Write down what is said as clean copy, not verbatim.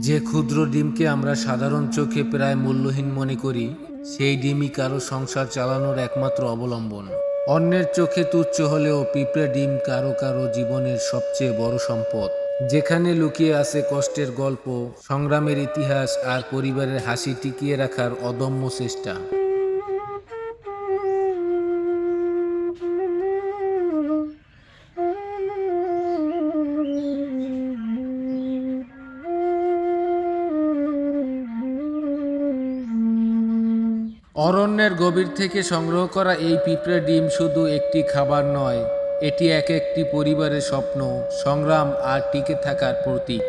যে ক্ষুদ্র ডিমকে আমরা সাধারণ চোখে প্রায় মূল্যহীন মনে করি, সেই ডিমই কারো সংসার চালানোর একমাত্র অবলম্বন। অন্যের চোখে তুচ্ছ হলেও পিঁপড়ে ডিম কারো কারো জীবনের সবচেয়ে বড় সম্পদ, যেখানে লুকিয়ে আছে কষ্টের গল্প, সংগ্রামের ইতিহাস আর পরিবারের হাসি টিকিয়ে রাখার অদম্য চেষ্টা। অরণ্যের গভীর থেকে সংগ্রহ করা এই পিঁপড়ে ডিম শুধু একটি খাবার নয়, এটি এক একটি পরিবারের স্বপ্ন, সংগ্রাম আর টিকে থাকার প্রতীক।